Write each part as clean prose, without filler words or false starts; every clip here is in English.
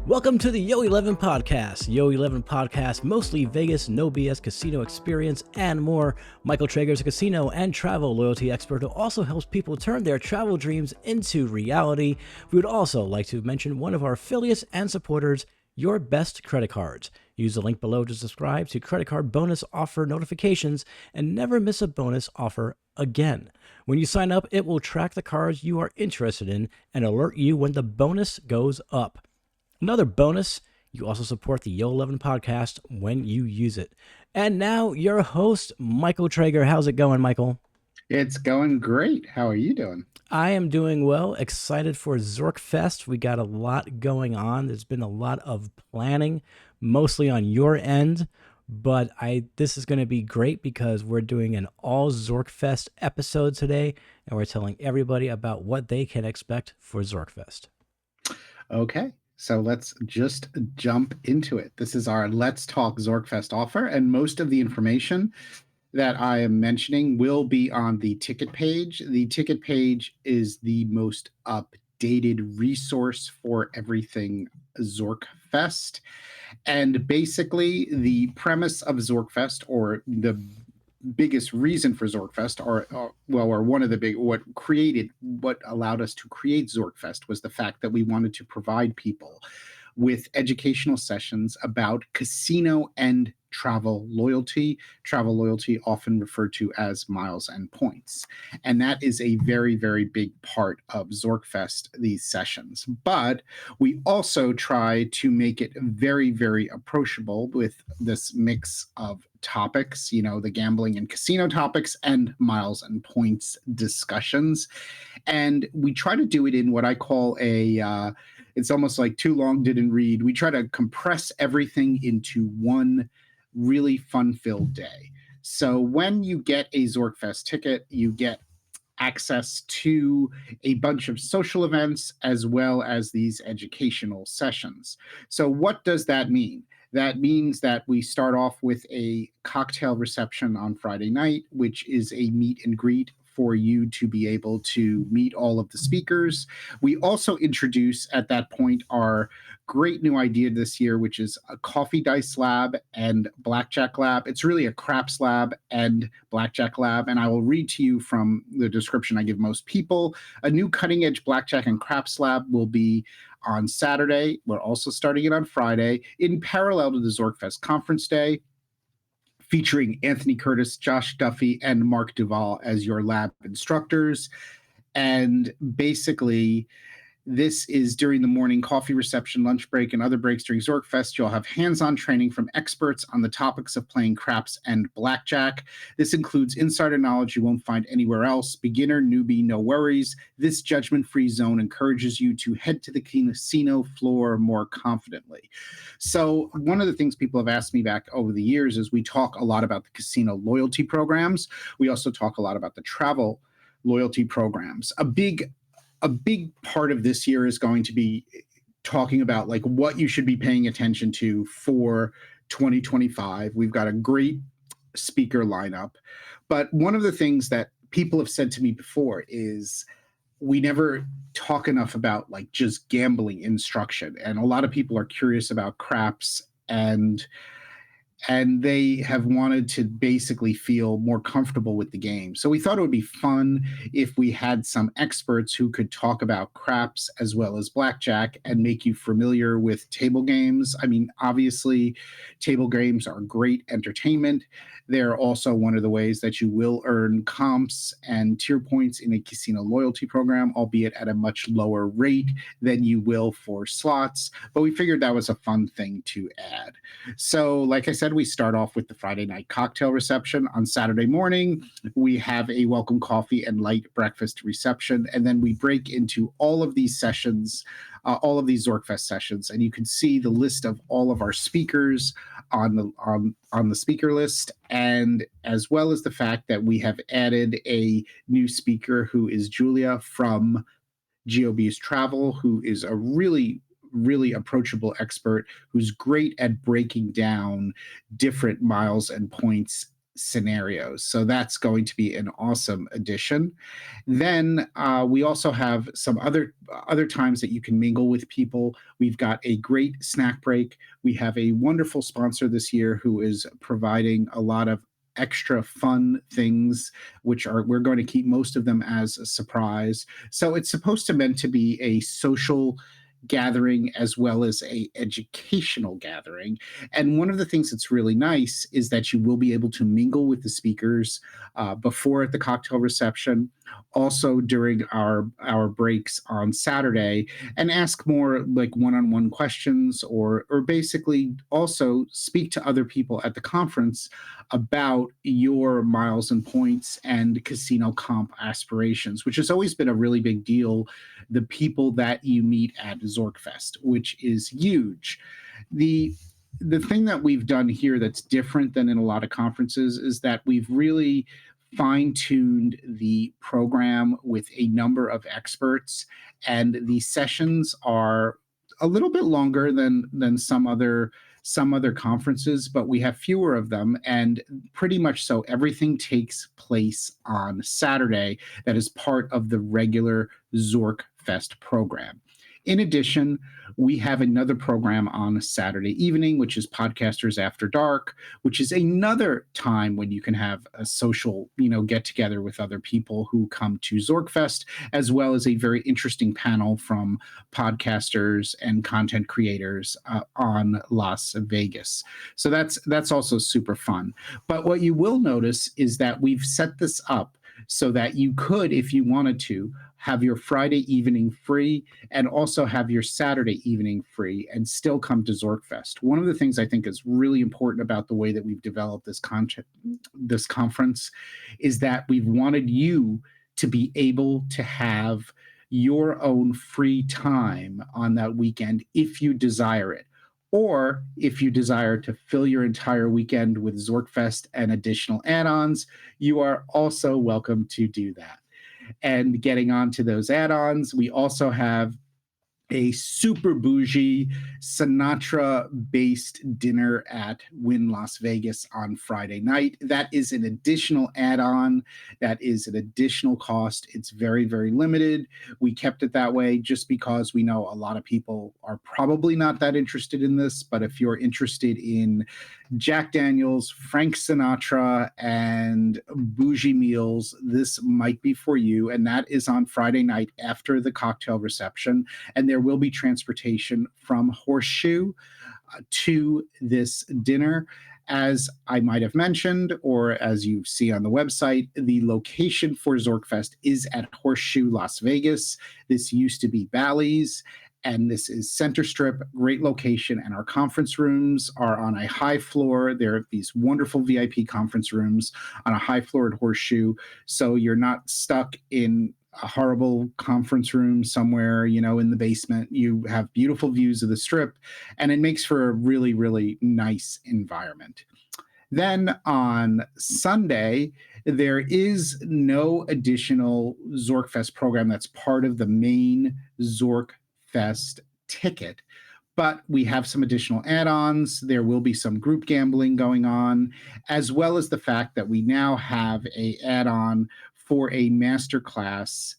Welcome to the Yo-11 podcast. Yo-11 podcast, mostly Vegas, no BS casino experience and more. Michael Traeger is a casino and travel loyalty expert who also helps people turn their travel dreams into reality. We would also like to mention one of our affiliates and supporters, Your Best Credit Cards. Use the link below to subscribe to credit card bonus offer notifications and never miss a bonus offer again. When you sign up, it will track the cards you are interested in and alert you when the bonus goes up. Another bonus, you also support the Yo-11 podcast when you use it. And now your host, Michael Traeger. How's it going, Michael? It's going great. How are you doing? I am doing well, excited for Zorkfest. We got a lot going on. There's been a lot of planning, mostly on your end, but this is going to be great because we're doing an all Zorkfest episode today, and we're telling everybody about what they can expect for Zorkfest. Okay, so let's just jump into it. This is our Let's Talk Zorkfest offer, and most of the information that I am mentioning will be on the ticket page. The ticket page is the most updated resource for everything Zorkfest. And basically, the premise of Zorkfest, or the biggest reason for Zorkfest, or one of the big, what allowed us to create Zorkfest was the fact that we wanted to provide people with educational sessions about casino and travel loyalty often referred to as miles and points. And that is a very, very big part of Zorkfest, these sessions. But we also try to make it very, very approachable with this mix of topics, the gambling and casino topics and miles and points discussions. And we try to do it in what I call it's almost like too long didn't read. We try to compress everything into one really fun-filled day. So when you get a Zorkfest ticket, you get access to a bunch of social events as well as these educational sessions. So what does that mean? That means that we start off with a cocktail reception on Friday night, which is a meet and greet for you to be able to meet all of the speakers. We also introduce at that point our great new idea this year, which is a coffee dice lab and blackjack lab. It's really a craps lab and blackjack lab. And I will read to you from the description I give most people. A new cutting edge blackjack and craps lab will be on Saturday. We're also starting it on Friday in parallel to the Zorkfest conference day, featuring Anthony Curtis, Josh Duffy, and Mark Duvall as your lab instructors. And basically, this is during the morning coffee reception, lunch break, and other breaks during Zorkfest. You'll have hands-on training from experts on the topics of playing craps and blackjack. This includes insider knowledge you won't find anywhere else. Beginner, newbie, no worries. This judgment-free zone encourages you to head to the casino floor more confidently. So one of the things people have asked me back over the years is we talk a lot about the casino loyalty programs. We also talk a lot about the travel loyalty programs. A big part of this year is going to be talking about like what you should be paying attention to for 2025. We've got a great speaker lineup, but one of the things that people have said to me before is we never talk enough about like just gambling instruction. And a lot of people are curious about craps, and they have wanted to basically feel more comfortable with the game. So we thought it would be fun if we had some experts who could talk about craps as well as blackjack and make you familiar with table games. I mean, obviously, table games are great entertainment. They're also one of the ways that you will earn comps and tier points in a casino loyalty program, albeit at a much lower rate than you will for slots. But we figured that was a fun thing to add. So, like I said, we start off with the Friday night cocktail reception. On Saturday morning, we have a welcome coffee and light breakfast reception. And then we break into all of these sessions, all of these Zorkfest sessions. And you can see the list of all of our speakers on the speaker list, and as well as the fact that we have added a new speaker who is Julia from GOB's Travel, who is a really approachable expert who's great at breaking down different miles and points scenarios. So that's going to be an awesome addition. Then we also have some other times that you can mingle with people. We've got a great snack break. We have a wonderful sponsor this year who is providing a lot of extra fun things, which are we're going to keep most of them as a surprise. So it's supposed to meant to be a social gathering as well as a educational gathering. And one of the things that's really nice is that you will be able to mingle with the speakers before at the cocktail reception, also during our breaks on Saturday, and ask more like one-on-one questions, or basically also speak to other people at the conference about your miles and points and casino comp aspirations, which has always been a really big deal. The people that you meet at Zorkfest, which is huge. The thing that we've done here that's different than in a lot of conferences is that we've really fine-tuned the program with a number of experts, and the sessions are a little bit longer than some other conferences, but we have fewer of them, and pretty much so everything takes place on Saturday that is part of the regular Zorkfest program. In addition, we have another program on Saturday evening, which is Podcasters After Dark, which is another time when you can have a social, get together with other people who come to Zorkfest, as well as a very interesting panel from podcasters and content creators on Las Vegas. So that's also super fun. But what you will notice is that we've set this up so that you could, if you wanted to, have your Friday evening free and also have your Saturday evening free and still come to Zorkfest. One of the things I think is really important about the way that we've developed this conference is that we've wanted you to be able to have your own free time on that weekend if you desire it. Or if you desire to fill your entire weekend with Zorkfest and additional add-ons, you are also welcome to do that. And getting on to those add-ons, we also have a super bougie Sinatra-based dinner at Wynn Las Vegas on Friday night. That is an additional add-on. That is an additional cost. It's very, very limited. We kept it that way just because we know a lot of people are probably not that interested in this, but if you're interested in Jack Daniels, Frank Sinatra, and bougie meals, this might be for you. And that is on Friday night after the cocktail reception. And there will be transportation from Horseshoe to this dinner. As I might have mentioned, or as you see on the website, the location for Zorkfest is at Horseshoe, Las Vegas. This used to be Bally's, and this is Center Strip, great location. And our conference rooms are on a high floor. There are these wonderful VIP conference rooms on a high floor at Horseshoe. So you're not stuck in a horrible conference room somewhere, in the basement. You have beautiful views of the Strip, and it makes for a really, really nice environment. Then on Sunday, there is no additional Zorkfest program that's part of the main Zorkfest ticket, but we have some additional add-ons. There will be some group gambling going on, as well as the fact that we now have an add-on for a masterclass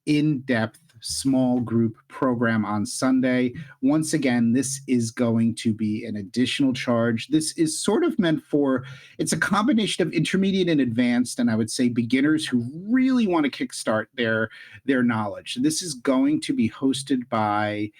in-depth small group program on Sunday. Once again, this is going to be an additional charge. This is sort of meant for, it's a combination of intermediate and advanced, and I would say beginners who really want to kickstart their knowledge. This is going to be hosted by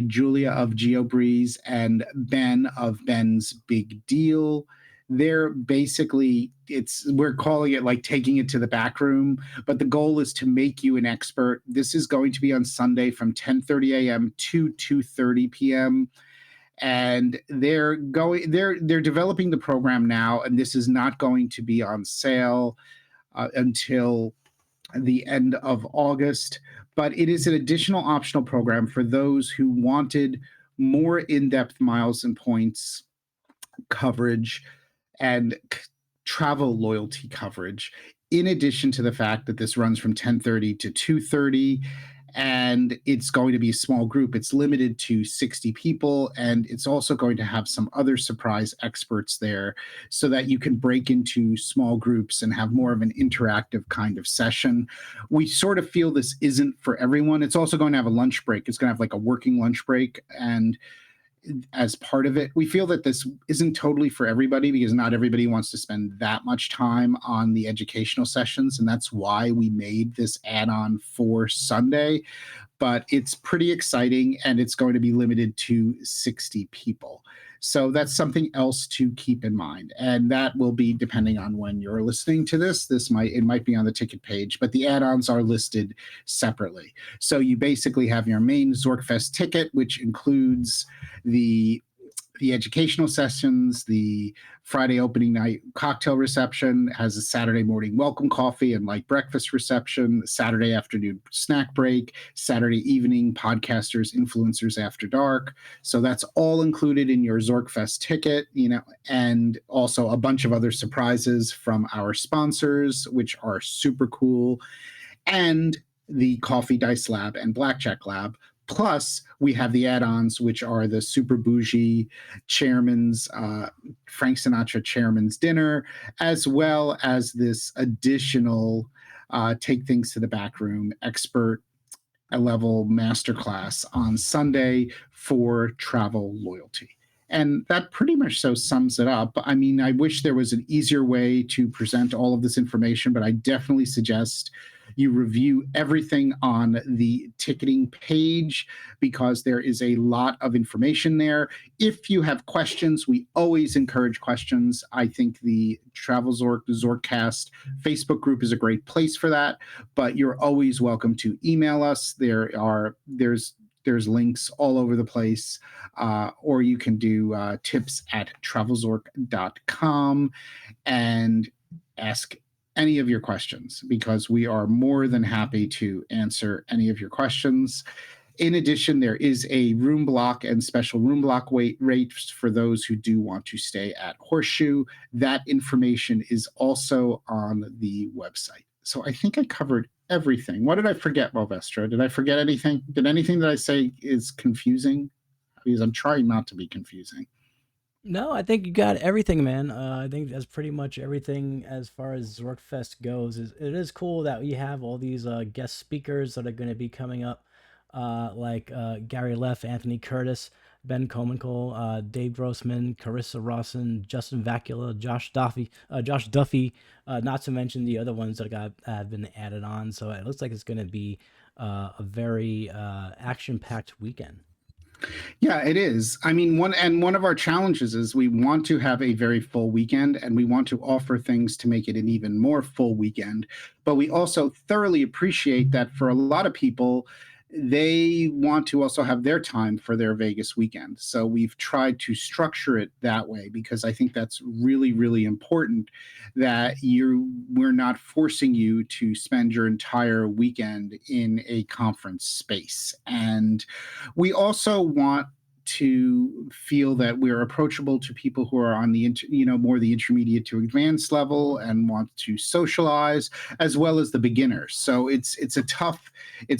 Julia of GeoBreeze and Ben of Ben's Big Deal. They're basically, we're calling it like taking it to the back room, but the goal is to make you an expert. This is going to be on Sunday from 10:30 a.m. to 2:30 p.m. And they're developing the program now, and this is not going to be on sale until the end of August. But it is an additional optional program for those who wanted more in-depth miles and points coverage and travel loyalty coverage, in addition to the fact that this runs from 10:30 to 2:30. and it's going to be a small group. It's limited to 60 people, and it's also going to have some other surprise experts there so that you can break into small groups and have more of an interactive kind of session. We sort of feel this isn't for everyone. It's also going to have a lunch break. It's going to have like a working lunch break, and as part of it, we feel that this isn't totally for everybody because not everybody wants to spend that much time on the educational sessions, and that's why we made this add-on for Sunday. But it's pretty exciting, and it's going to be limited to 60 people. So that's something else to keep in mind, and that will be depending on when you're listening to this. It might be on the ticket page, but the add-ons are listed separately. So you basically have your main Zorkfest ticket, which includes the educational sessions, the Friday opening night cocktail reception, has a Saturday morning welcome coffee and light breakfast reception, Saturday afternoon snack break, Saturday evening podcasters, influencers after dark. So that's all included in your Zorkfest ticket, and also a bunch of other surprises from our sponsors, which are super cool, and the Coffee Dice Lab and Blackjack Lab. Plus, we have the add-ons, which are the super bougie chairman's, Frank Sinatra chairman's dinner, as well as this additional take things to the back room expert level masterclass on Sunday for travel loyalty. And that pretty much so sums it up. I mean, I wish there was an easier way to present all of this information, but I definitely suggest you review everything on the ticketing page because there is a lot of information there. If you have questions, we always encourage questions. I think the Travel Zorkcast Facebook group is a great place for that, but you're always welcome to email us. There's links all over the place, or you can do tips@travelzork.com and ask any of your questions because we are more than happy to answer any of your questions. In addition, there is a room block and special room block rates for those who do want to stay at Horseshoe. That information is also on the website. So I think I covered everything. What did I forget, Malvestra? Did I forget anything? Did anything that I say is confusing? Because I'm trying not to be confusing. No, I think you got everything, man. I think that's pretty much everything as far as Zorkfest goes. It is cool that we have all these guest speakers that are going to be coming up, like Gary Leff, Anthony Curtis, Ben Comical, Dave Grossman, Carissa Rawson, Justin Vacula, Josh Duffy, not to mention the other ones that have been added on. So it looks like it's going to be a very action-packed weekend. Yeah, it is. I mean, one of our challenges is we want to have a very full weekend and we want to offer things to make it an even more full weekend. But we also thoroughly appreciate that for a lot of people, they want to also have their time for their Vegas weekend. So we've tried to structure it that way because I think that's really, really important that we're not forcing you to spend your entire weekend in a conference space. And we also want to feel that we're approachable to people who are on the more the intermediate to advanced level and want to socialize, as well as the beginners. So it's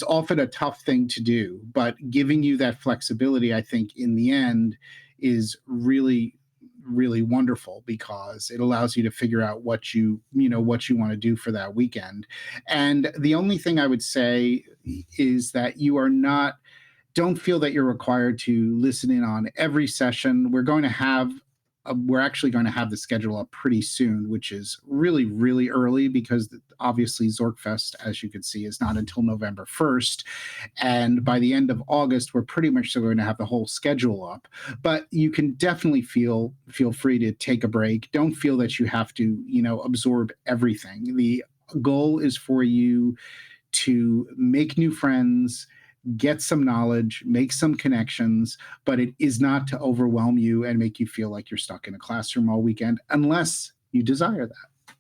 often a tough thing to do, but giving you that flexibility, I think in the end is really really wonderful because it allows you to figure out what you want to do for that weekend. And the only thing I would say is that don't feel that you're required to listen in on every session. We're actually going to have the schedule up pretty soon, which is really, really early because obviously Zorkfest, as you can see, is not until November 1st. And by the end of August, we're pretty much going to have the whole schedule up. But you can definitely feel free to take a break. Don't feel that you have to, absorb everything. The goal is for you to make new friends, get some knowledge, make some connections, but it is not to overwhelm you and make you feel like you're stuck in a classroom all weekend unless you desire that.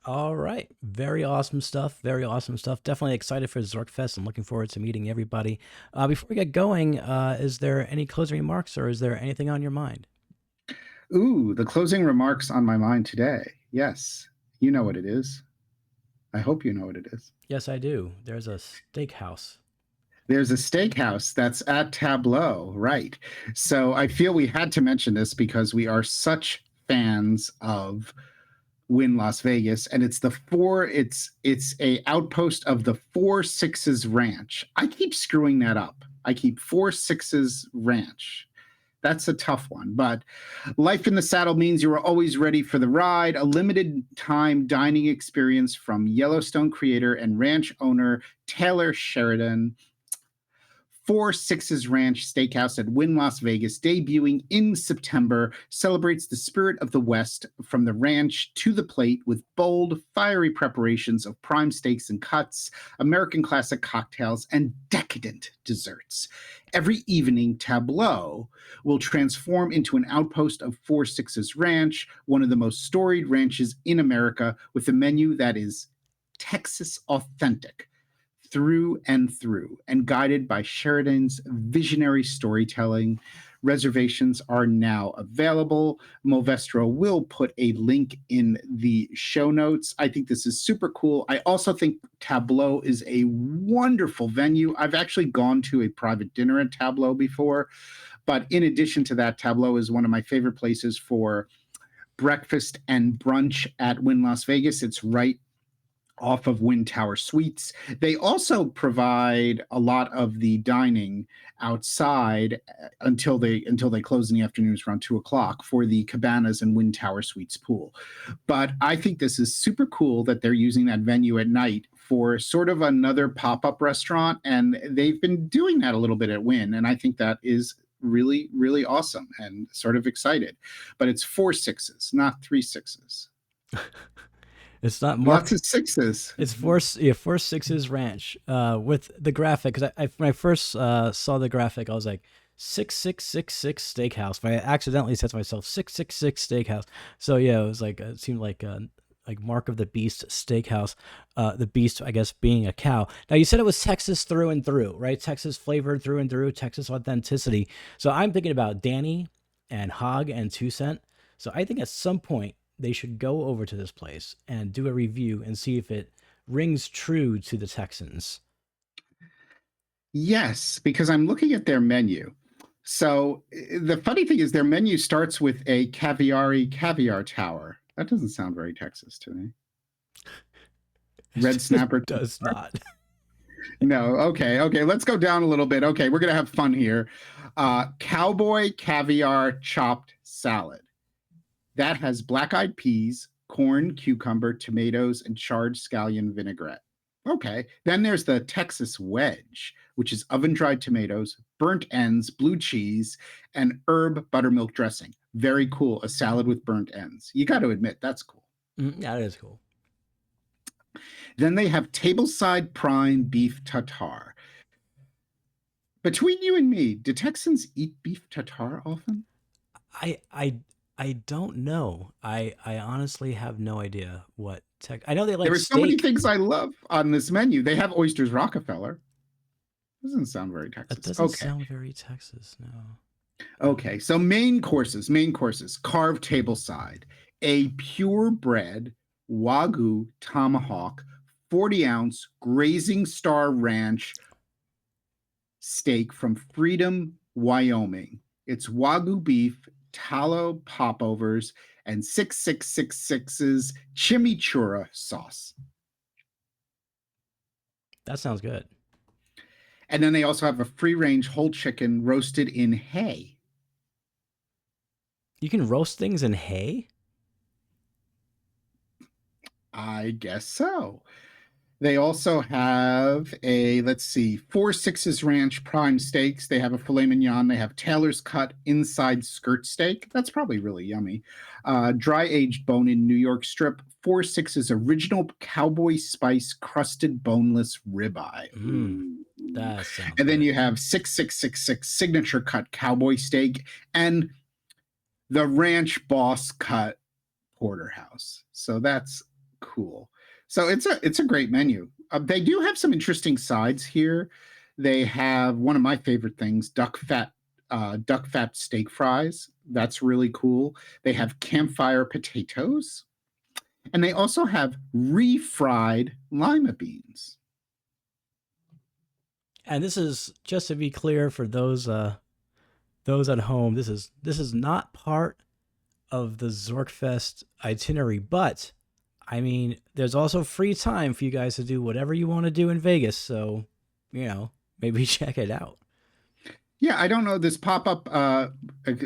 All right. Very awesome stuff. Very awesome stuff. Definitely excited for Zorkfest. I'm looking forward to meeting everybody. Before we get going, is there any closing remarks or is there anything on your mind? Ooh, the closing remarks on my mind today. Yes, you know what it is. I hope you know what it is. Yes, I do. There's a steakhouse. There's a steakhouse that's at Tableau, right? So I feel we had to mention this because we are such fans of Wynn Las Vegas, and it's a outpost of the Four Sixes Ranch. I keep screwing that up. I keep Four Sixes Ranch. That's a tough one, but life in the saddle means you are always ready for the ride. A limited time dining experience from Yellowstone creator and ranch owner Taylor Sheridan. Four Sixes Ranch Steakhouse at Wynn Las Vegas, debuting in September, celebrates the spirit of the West from the ranch to the plate with bold, fiery preparations of prime steaks and cuts, American classic cocktails, and decadent desserts. Every evening, Tableau will transform into an outpost of Four Sixes Ranch, one of the most storied ranches in America, with a menu that is Texas authentic through and guided by Sheridan's visionary storytelling. Reservations are now available. Movestro will put a link in the show notes. I think this is super cool. I also think Tableau is a wonderful venue. I've actually gone to a private dinner at Tableau before, but in addition to that, Tableau is one of my favorite places for breakfast and brunch at Wynn Las Vegas. It's right off of Wynn Tower Suites. They also provide a lot of the dining outside until they close in the afternoons around 2:00 for the cabanas and Wynn Tower Suites pool. But I think this is super cool that they're using that venue at night for sort of another pop-up restaurant, and they've been doing that a little bit at Wynn, and I think that is really, really awesome and sort of excited. But it's 4 sixes, not 3 sixes. It's not Lots marked. of sixes. It's Four Sixes Ranch with the graphic. Because when I first saw the graphic, I was like 6666 Steakhouse. But I accidentally said to myself 666 Steakhouse. So yeah, it was like it seemed like Mark of the Beast Steakhouse. The beast, I guess, being a cow. Now you said it was Texas through and through, right? Texas flavored through and through, Texas authenticity. So I'm thinking about Danny and Hog and 2 Cent. So I think at some point they should go over to this place and do a review and see if it rings true to the Texans. Yes, because I'm looking at their menu. So the funny thing is their menu starts with a caviar tower. That doesn't sound very Texas to me. Red snapper does not. No, okay, let's go down a little bit. Okay, we're gonna have fun here. Cowboy caviar chopped salad. That has black-eyed peas, corn, cucumber, tomatoes, and charred scallion vinaigrette. Okay, then there's the Texas wedge, which is oven-dried tomatoes, burnt ends, blue cheese, and herb buttermilk dressing. Very cool, a salad with burnt ends. You got to admit, that's cool. That is cool. Then they have tableside prime beef tartare. Between you and me, do Texans eat beef tartare often? I don't know. I honestly have no idea what I know they like There are steak. so many things I love on this menu. They have oysters Rockefeller. Doesn't sound very Texas. That doesn't sound very Texas, no. Okay, so main courses, carved tableside, a purebred Wagyu tomahawk, 40-ounce Grazing Star Ranch steak from Freedom, Wyoming. It's Wagyu beef, tallow popovers, and 6666's chimichurri sauce. That sounds good. And then they also have a free-range whole chicken roasted in hay. You can roast things in hay? I guess so. They also have a, let's see, 4 Sixes Ranch prime steaks. They have a filet mignon. They have Taylor's cut inside skirt steak. That's probably really yummy. Dry aged bone-in New York strip. 4 Sixes original cowboy spice crusted boneless ribeye. That sounds and then good. you have 6666 signature cut cowboy steak and the ranch boss cut porterhouse. So that's cool. So it's a great menu. They do have some interesting sides here. They have one of my favorite things, duck fat steak fries. That's really cool. They have campfire potatoes, and they also have refried lima beans. And this is just to be clear for those at home. This is not part of the Zorkfest itinerary, but I mean, there's also free time for you guys to do whatever you want to do in Vegas. So, maybe check it out. Yeah, I don't know this pop-up,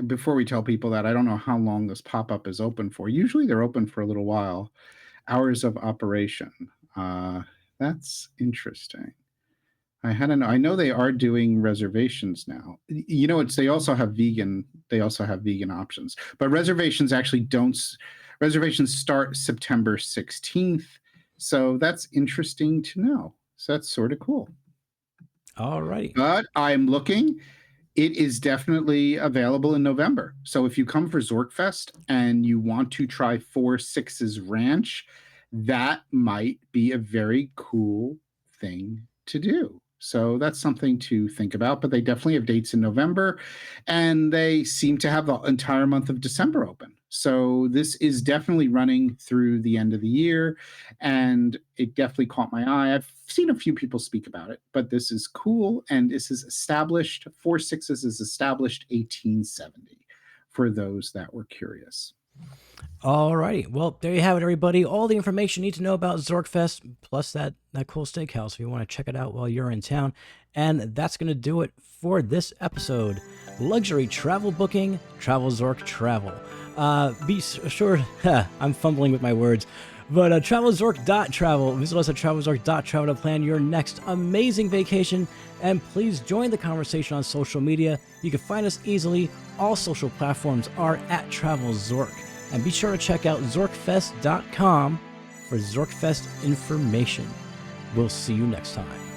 before we tell people that, I don't know how long this pop-up is open for. Usually they're open for a little while. Hours of operation. That's interesting. I know they are doing reservations now. They also have vegan options. But reservations start September 16th. So that's interesting to know. So that's sort of cool. All righty. But I'm looking. It is definitely available in November. So if you come for Zorkfest and you want to try 4-6's Ranch, that might be a very cool thing to do. So that's something to think about, but they definitely have dates in November, and they seem to have the entire month of December open. So this is definitely running through the end of the year, and it definitely caught my eye. I've seen a few people speak about it, but this is cool, and this is established. 4-6's is established 1870 for those that were curious. All righty. Well, there you have it, everybody. All the information you need to know about Zorkfest, plus that cool steakhouse if you want to check it out while you're in town. And that's going to do it for this episode. Luxury travel booking, Travel Zork Travel. Be sure, I'm fumbling with my words, but travelzork.travel. Visit us at travelzork.travel to plan your next amazing vacation. And please join the conversation on social media. You can find us easily. All social platforms are at TravelZork. And be sure to check out Zorkfest.com for Zorkfest information. We'll see you next time.